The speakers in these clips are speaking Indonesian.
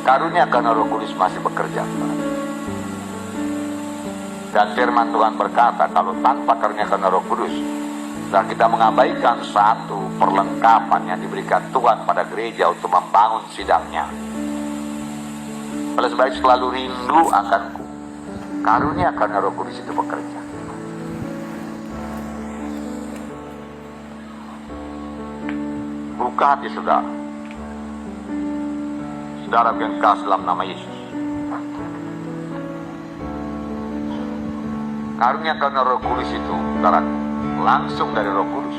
Karunia karena Roh Kudus masih bekerja. Dan firman Tuhan berkata, kalau tanpa karunia karena Roh Kudus, dan kita mengabaikan satu perlengkapan yang diberikan Tuhan pada gereja untuk membangun sidangnya. Oleh sebab itu selalu rindu akanku. Karunia karena Roh Kudus itu bekerja. Buka hati saudara. Saudara yang kasih dalam nama Yesus. Karunia karena Roh Kudus itu, saudara, langsung dari Roh Kudus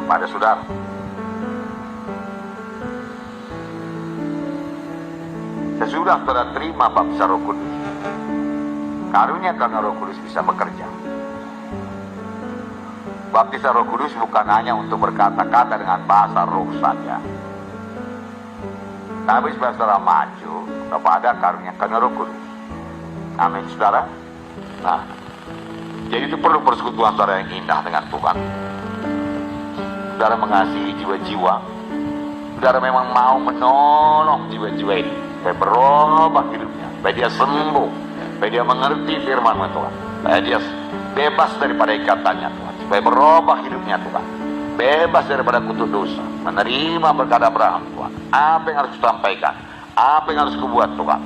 kepada saudara. Sesudah saudara terima baptisan Roh Kudus, karunia karena Roh Kudus bisa bekerja. Baptisan Roh Kudus bukan hanya untuk berkata-kata dengan bahasa roh saja, tapi supaya saudara maju kepada karunia karena Roh Kudus. Amin, saudara. Nah, jadi itu perlu persekutuan saudara yang indah dengan Tuhan. Saudara mengasihi jiwa-jiwa. Saudara memang mau menolong jiwa-jiwa ini supaya berubah hidupnya, supaya dia sembuh, supaya dia mengerti firman Tuhan, supaya dia bebas daripada ikatannya Tuhan, supaya berubah hidupnya Tuhan, bebas daripada kutuk dosa, menerima berkat Abraham Tuhan. Apa yang harus kusampaikan, apa yang harus kubuat Tuhan.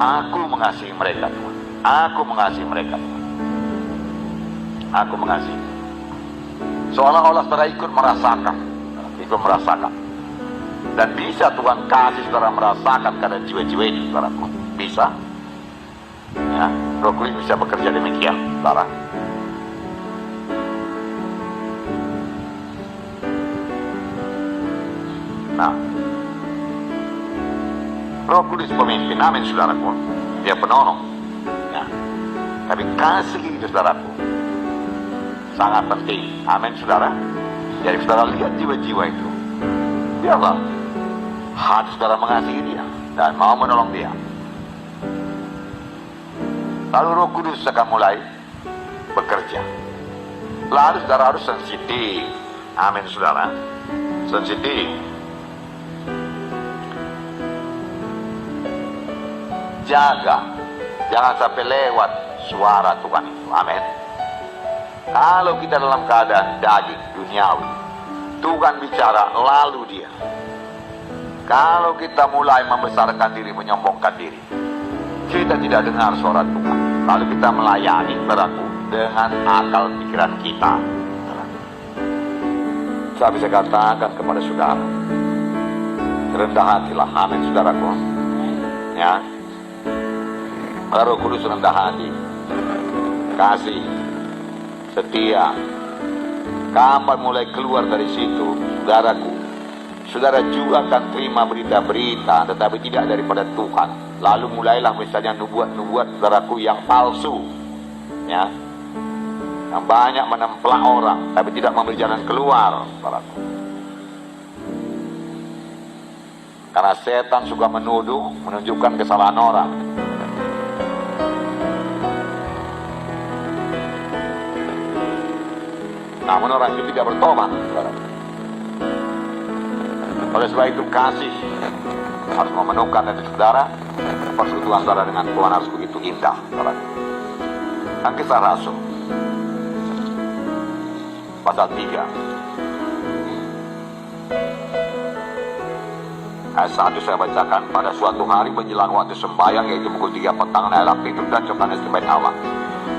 Aku mengasihi mereka Tuhan, aku mengasihi mereka Tuhan, aku mengasihi. Seolah-olah saudara ikut merasakan, dan bisa Tuhan kasih saudara merasakan keadaan jiwa-jiwa ini, saudara. Bisa, ya, Roh Kudus bisa bekerja demikian, saudara. Nah, Roh Kudus pemimpin, amin saudaraku. Dia penolong, ya. Tapi kasih itu saudaraku sangat penting, amin saudara. Jadi saudara lihat jiwa-jiwa itu, biarlah hati saudara mengasihi dia dan mau menolong dia. Lalu Roh Kudus akan mulai bekerja. Lalu saudara harus sensitif, amin saudara, sensitif. Jaga, jangan sampai lewat suara Tuhan itu, amin. Kalau kita dalam keadaan daging, duniawi, Tuhan bicara lalu dia. Kalau kita mulai membesarkan diri, menyombongkan diri, kita tidak dengar suara Tuhan. Lalu kita melayani beraku dengan akal pikiran kita. Saya bisa katakan kepada saudara, rendah hatilah, amin saudaraku. Ya, Roh Kudus rendah hati, kasih, setia. Kapan mulai keluar dari situ, saudaraku, saudara juga akan terima berita-berita, tetapi tidak daripada Tuhan. Lalu mulailah misalnya nubuat-nubuat, saudaraku, yang palsu, ya, yang banyak menemplak orang, tapi tidak memberi jalan keluar, saudaraku. Karena setan suka menuduh, menunjukkan kesalahan orang. Namun orang itu tidak bertobat. Oleh sebab itu kasih harus memenuhkan hati saudara. Persekutuan saudara dengan Tuhan harus begitu indah, saudara. Dan Kisah Rasul pasal 3 ayat 1 saya bacakan. Pada suatu hari menjelang waktu sembahyang, yaitu pukul 3 petang, naiklah Petrus dan Yohanes ke bait Allah.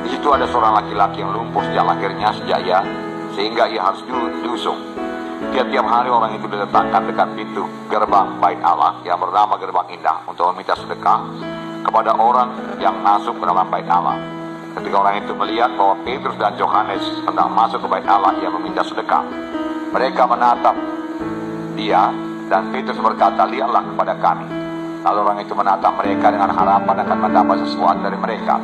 Di situ ada seorang laki-laki yang lumpuh sejak lahirnya, sehingga ia harus diusung. Tiap-tiap hari orang itu diletakkan dekat pintu gerbang bait Allah yang bernama Gerbang Indah untuk meminta sedekah kepada orang yang masuk ke dalam bait Allah. Ketika orang itu melihat bahwa Petrus dan Yohanes sedang masuk ke bait Allah, ia meminta sedekah. Mereka menatap dia dan Petrus berkata, "Lihatlah kepada kami." Lalu orang itu menatap mereka dengan harapan akan mendapat sesuatu dari mereka.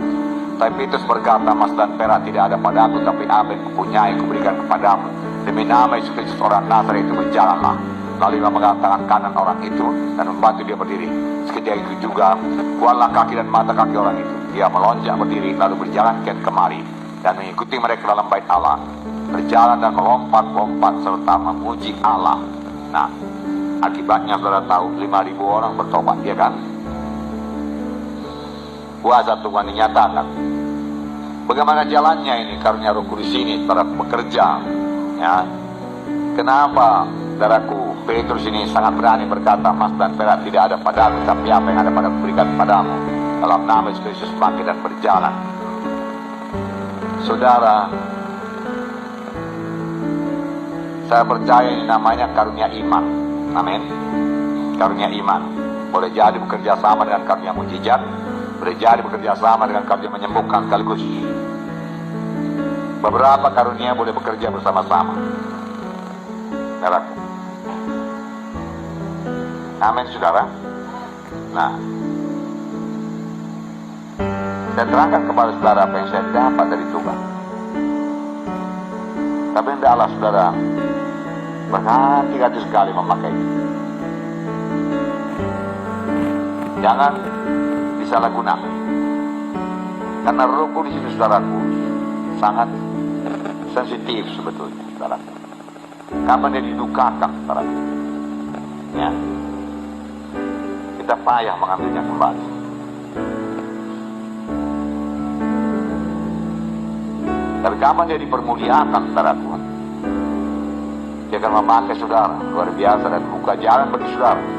Tapi Petrus berkata, "Emas dan perak tidak ada padaku, tapi apa yang kupunyai kuberikan kepadamu. Demi nama Yesus Kristus orang Nazaret itu, berjalanlah." Lalu ia memegang tangan kanan orang itu dan membantu dia berdiri. Seketika itu juga kuatlah kaki dan mata kaki orang itu. Dia melonjak berdiri lalu berjalan kian kemari dan mengikuti mereka dalam bait Allah. berjalan dan melompat-lompat serta memuji Allah. Nah, akibatnya saudara tahu 5.000 orang bertobat, ya kan? Kuasa Tuhan dinyatakan. Bagaimana jalannya ini karunia Roh Kudus ini terhadap bekerja? Ya, kenapa, saudaraku, Petrus ini sangat berani berkata, emas dan perak tidak ada padaku, tapi apa yang ada pada berikan padamu. Dalam nama Yesus Kristus bangkit dan berjalan. Saudara, saya percaya ini namanya karunia iman. Amin. Karunia iman. Boleh jadi bekerja sama dengan karunia mujizat, boleh jadi bekerja sama dengan karunia menyembuhkan sekaligus. Beberapa karunia boleh bekerja bersama-sama. Saudaraku. Amin, saudara. Nah, saya terangkan kepada saudara apa yang saya dapat dari Tuhan. Tapi hendaklah saudara berhati-hati sekali memakai. Jangan disalahgunakan. Karena Roh Kudus itu, saudaraku, sangat sensitif sebetulnya, saudaraku. Kapan dia didukakan, saudaraku, ya, kita payah mengambilnya kembali. Tapi kapan dia dipermuliakan, saudaraku, dia akan memakai saudara luar biasa dan buka jalan bagi saudara